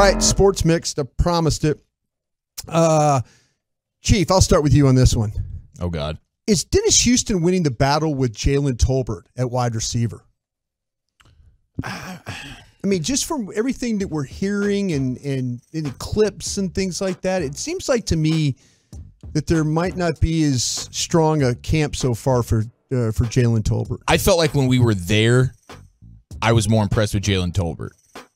All right, sports mixed. I promised it. Chief, I'll start with you on this one. Oh, God. Is Dennis Houston winning the battle with Jalen Tolbert at wide receiver? I mean, just from everything that we're hearing and in the clips and things like that, it seems like to me that there might not be as strong a camp so far for Jalen Tolbert. I felt like when we were there, I was more impressed with Jalen Tolbert.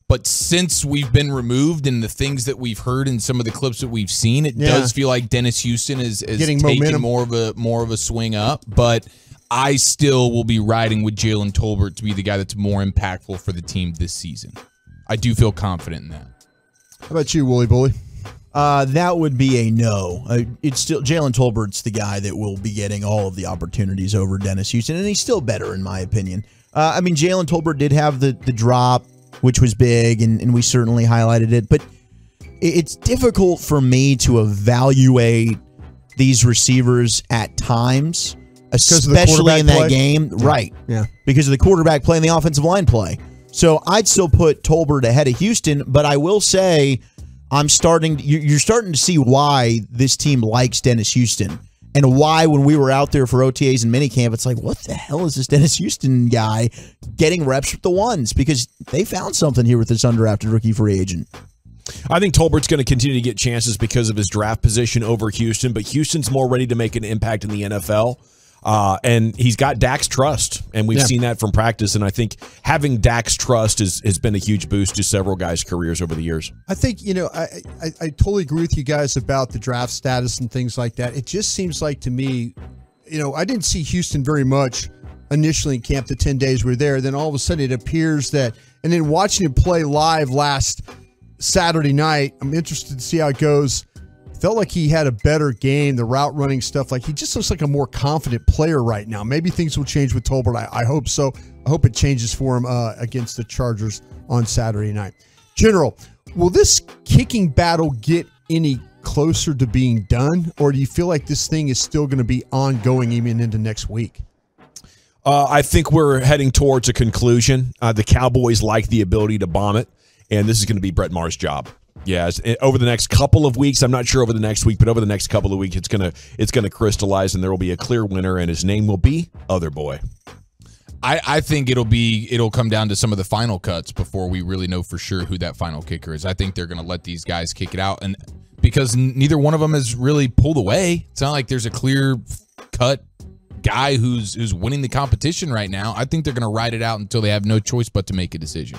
But since we've been removed and the things that we've heard in some of the clips that we've seen, it does feel like Dennis Houston is getting taking momentum. more of a swing up. But I still will be riding with Jalen Tolbert to be the guy that's more impactful for the team this season. I do feel confident in that. How about you, Wooly Bully? That would be a no. It's still Jalen Tolbert's the guy that will be getting all of the opportunities over Dennis Houston, and he's still better in my opinion. I mean, Jalen Tolbert did have the drop, which was big, and we certainly highlighted it. But it's difficult for me to evaluate these receivers at times, especially in that game. Right. Yeah. Because of the quarterback play and the offensive line play. So I'd still put Tolbert ahead of Houston, but I will say you're starting to see why this team likes Dennis Houston. And why, when we were out there for OTAs and minicamp, it's like, what the hell is this Dennis Houston guy getting reps with the ones? Because they found something here with this undrafted rookie free agent. I think Tolbert's going to continue to get chances because of his draft position over Houston, but Houston's more ready to make an impact in the NFL. And he's got Dak's trust, and we've seen that from practice. And I think having Dak's trust has been a huge boost to several guys' careers over the years. I think, I totally agree with you guys about the draft status and things like that. It just seems like to me, I didn't see Houston very much initially in camp the 10 days we were there. Then all of a sudden it appears that, and then watching him play live last Saturday night, I'm interested to see how it goes. Felt like he had a better game, the route running stuff. Like he just looks like a more confident player right now. Maybe things will change with Tolbert. I hope so. I hope it changes for him against the Chargers on Saturday night. General, will this kicking battle get any closer to being done, or do you feel like this thing is still going to be ongoing even into next week? I think we're heading towards a conclusion. The Cowboys like the ability to bomb it, and this is going to be Brett Maher's job. Yes, over the next couple of weeks, I'm not sure over the next week, but over the next couple of weeks, it's gonna crystallize, and there will be a clear winner, and his name will be Other Boy. I think it'll come down to some of the final cuts before we really know for sure who that final kicker is. I think they're gonna let these guys kick it out, and because neither one of them has really pulled away, it's not like there's a clear cut guy who's winning the competition right now. I think they're gonna ride it out until they have no choice but to make a decision.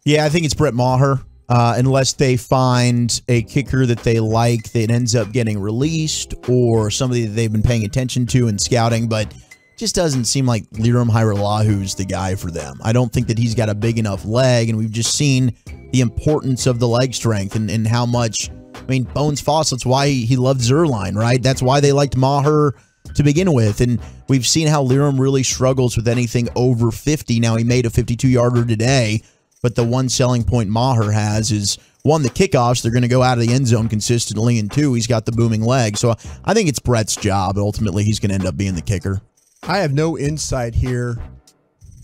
Yeah, I think it's Brett Maher. Unless they find a kicker that they like that ends up getting released, or somebody that they've been paying attention to and scouting, but just doesn't seem like Liram Hajrullahu the guy for them. I don't think that he's got a big enough leg, and we've just seen the importance of the leg strength and how much. I mean, Bones Fossett's why he loved Zerline, right? That's why they liked Maher to begin with, and we've seen how Liram really struggles with anything over 50. Now, he made a 52-yarder today. But the one selling point Maher has is, one, the kickoffs. They're going to go out of the end zone consistently, and two, he's got the booming leg. So I think it's Brett's job. Ultimately, he's going to end up being the kicker. I have no insight here.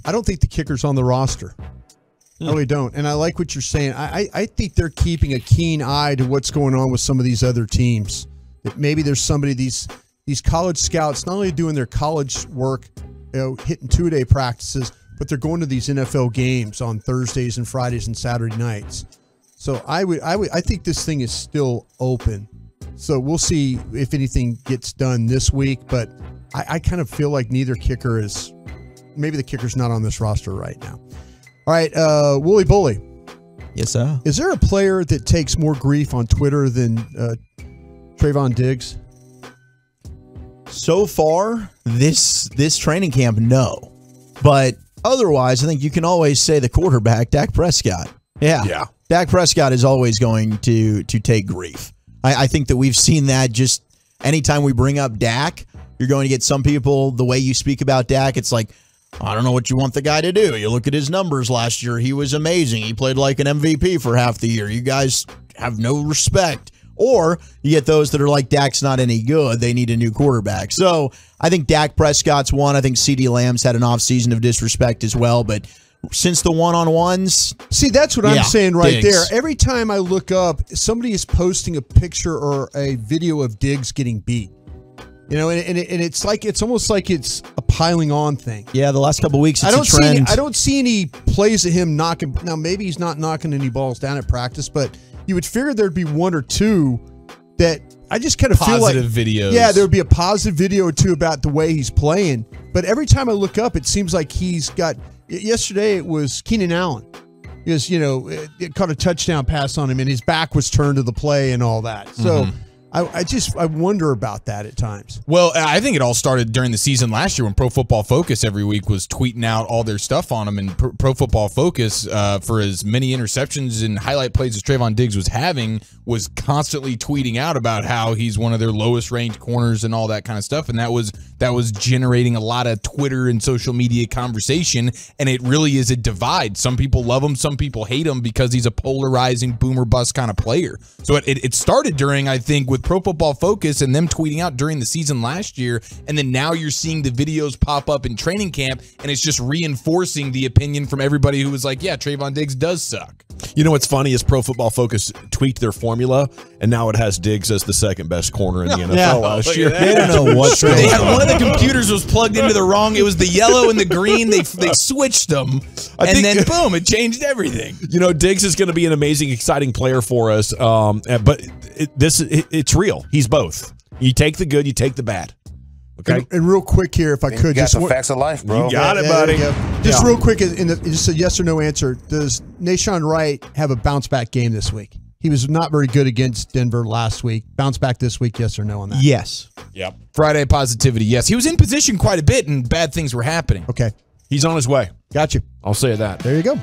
I don't think the kicker's on the roster. I really don't. And I like what you're saying. I think they're keeping a keen eye to what's going on with some of these other teams. That maybe there's somebody, these college scouts, not only doing their college work, hitting two-a-day practices, but they're going to these NFL games on Thursdays and Fridays and Saturday nights. So I think this thing is still open. So we'll see if anything gets done this week, but I kind of feel like neither kicker is, maybe the kicker's not on this roster right now. All right, Wooly Bully. Yes, sir. Is there a player that takes more grief on Twitter than Trayvon Diggs? So far, this training camp, no. But otherwise, I think you can always say the quarterback, Dak Prescott. Yeah. Dak Prescott is always going to take grief. I think that we've seen that just anytime we bring up Dak, you're going to get some people, the way you speak about Dak, it's like, I don't know what you want the guy to do. You look at his numbers last year. He was amazing. He played like an MVP for half the year. You guys have no respect. Or you get those that are like, Dak's not any good. They need a new quarterback. So I think Dak Prescott's one. I think CeeDee Lamb's had an offseason of disrespect as well. But since the one-on-ones. See, that's what I'm saying right Diggs. there. Every time I look up, somebody is posting a picture or a video of Diggs getting beat. You know, and it's almost like it's a piling on thing. Yeah, the last couple of weeks, it's a trend. I don't see any plays of him knocking. Now, maybe he's not knocking any balls down at practice, but you would figure there'd be one or two that I just kind of feel like Positive videos. Yeah, there would be a positive video or two about the way he's playing. But every time I look up, it seems like he's got. Yesterday it was Keenan Allen. Because, you know, it caught a touchdown pass on him and his back was turned to the play and all that. So I wonder about that at times. Well, I think it all started during the season last year when Pro Football Focus every week was tweeting out all their stuff on him. And Pro Football Focus, for as many interceptions and highlight plays as Trayvon Diggs was having, was constantly tweeting out about how he's one of their lowest ranked corners and all that kind of stuff. And that was generating a lot of Twitter and social media conversation. And it really is a divide. Some people love him, some people hate him because he's a polarizing boomer bust kind of player. So it started during, I think, with Pro Football Focus and them tweeting out during the season last year, and then now you're seeing the videos pop up in training camp, and it's just reinforcing the opinion from everybody who was like, yeah, Trayvon Diggs does suck. You know what's funny is Pro Football Focus tweaked their formula, and now it has Diggs as the second best corner in the NFL last year. They don't know what's going They had on. one of the computers was plugged into the wrong. It was the yellow and the green. They switched them, and then boom, it changed everything. You know, Diggs is going to be an amazing, exciting player for us, but it's real. He's both. You take the good, you take the bad. Okay. And real quick here, if I could, You got some facts of life, bro. You got it, buddy. Just real quick, just a yes or no answer. Does Nahshon Wright have a bounce back game this week? He was not very good against Denver last week. Bounce back this week, yes or no on that? Yes. Yep. Friday positivity, yes. He was in position quite a bit, and bad things were happening. Okay. He's on his way. Got you. I'll say that. There you go.